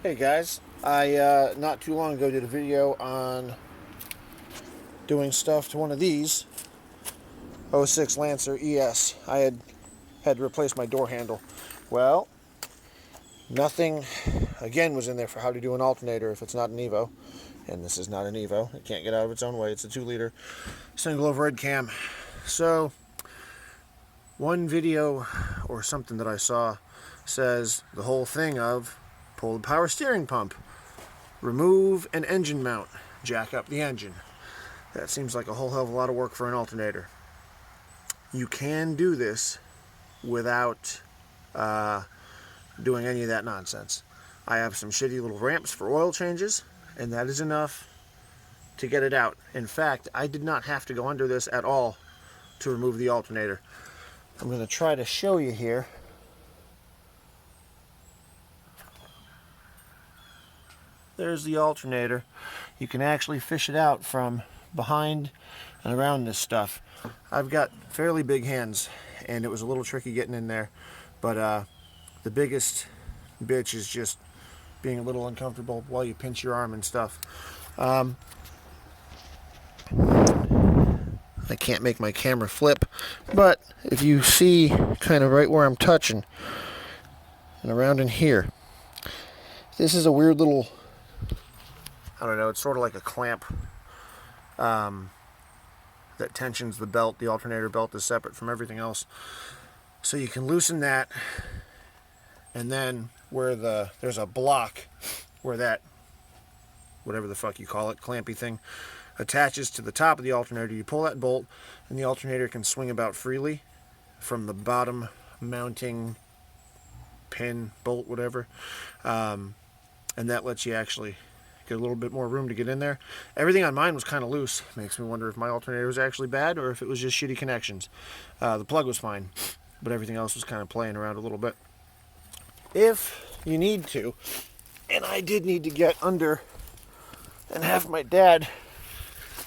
Hey guys, I not too long ago did a video on doing stuff to one of these '06 Lancer ES. I had to replace my door handle. Well, nothing again was in there for how to do an alternator if it's not an Evo, and this is not an Evo. It can't get out of its own way. It's a 2-liter single overhead cam. So one video or something that I saw says the whole thing of pull the power steering pump, remove an engine mount, jack up the engine. That seems like a whole hell of a lot of work for an alternator. You can do this without doing any of that nonsense. I have some shitty little ramps for oil changes, and that is enough to get it out. In fact, I did not have to go under this at all to remove the alternator. I'm going to try to show you here. There's the alternator. You can actually fish it out from behind and around this stuff. I've got fairly big hands, and it was a little tricky getting in there, but the biggest bitch is just being a little uncomfortable while you pinch your arm and stuff. I can't make my camera flip, but if you see kind of right where I'm touching and around in here, this is a weird little, I don't know, it's sort of like a clamp that tensions the belt. The alternator belt is separate from everything else. So you can loosen that, and then where there's a block where that, whatever the fuck you call it, clampy thing, attaches to the top of the alternator, you pull that bolt, and the alternator can swing about freely from the bottom mounting pin, bolt, whatever. And that lets you actually get a little bit more room to get in there. Everything on mine was kind of loose. Makes me wonder if my alternator was actually bad or if it was just shitty connections. The plug was fine, but everything else was kind of playing around a little bit. If you need to, and I did need to get under and have my dad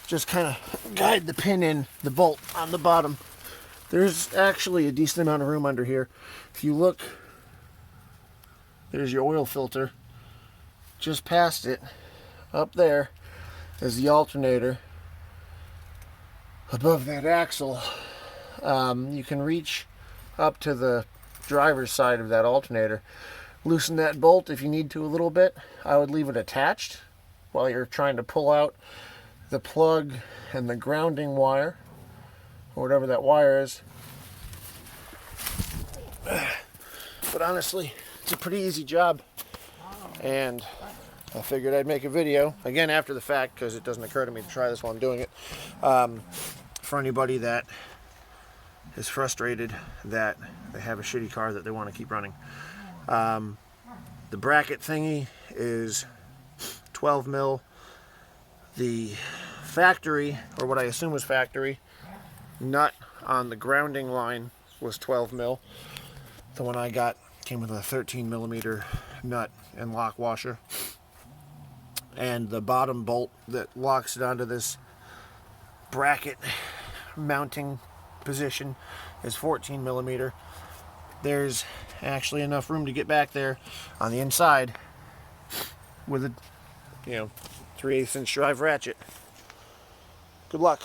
just kind of guide the pin in the bolt on the bottom, there's actually a decent amount of room under here. If you look, there's your oil filter. Just past it, up there, is the alternator. Above that axle, you can reach up to the driver's side of that alternator. Loosen that bolt if you need to a little bit. I would leave it attached while you're trying to pull out the plug and the grounding wire, or whatever that wire is. But honestly, it's a pretty easy job, and I figured I'd make a video, again after the fact, because it doesn't occur to me to try this while I'm doing it, for anybody that is frustrated that they have a shitty car that they want to keep running. The bracket thingy is 12 mil. The factory, or what I assume was factory, nut on the grounding line was 12 mil. The one I got came with a 13 millimeter nut and lock washer. And the bottom bolt that locks it onto this bracket mounting position is 14 millimeter. There's actually enough room to get back there on the inside with a 3/8 inch drive ratchet. Good luck.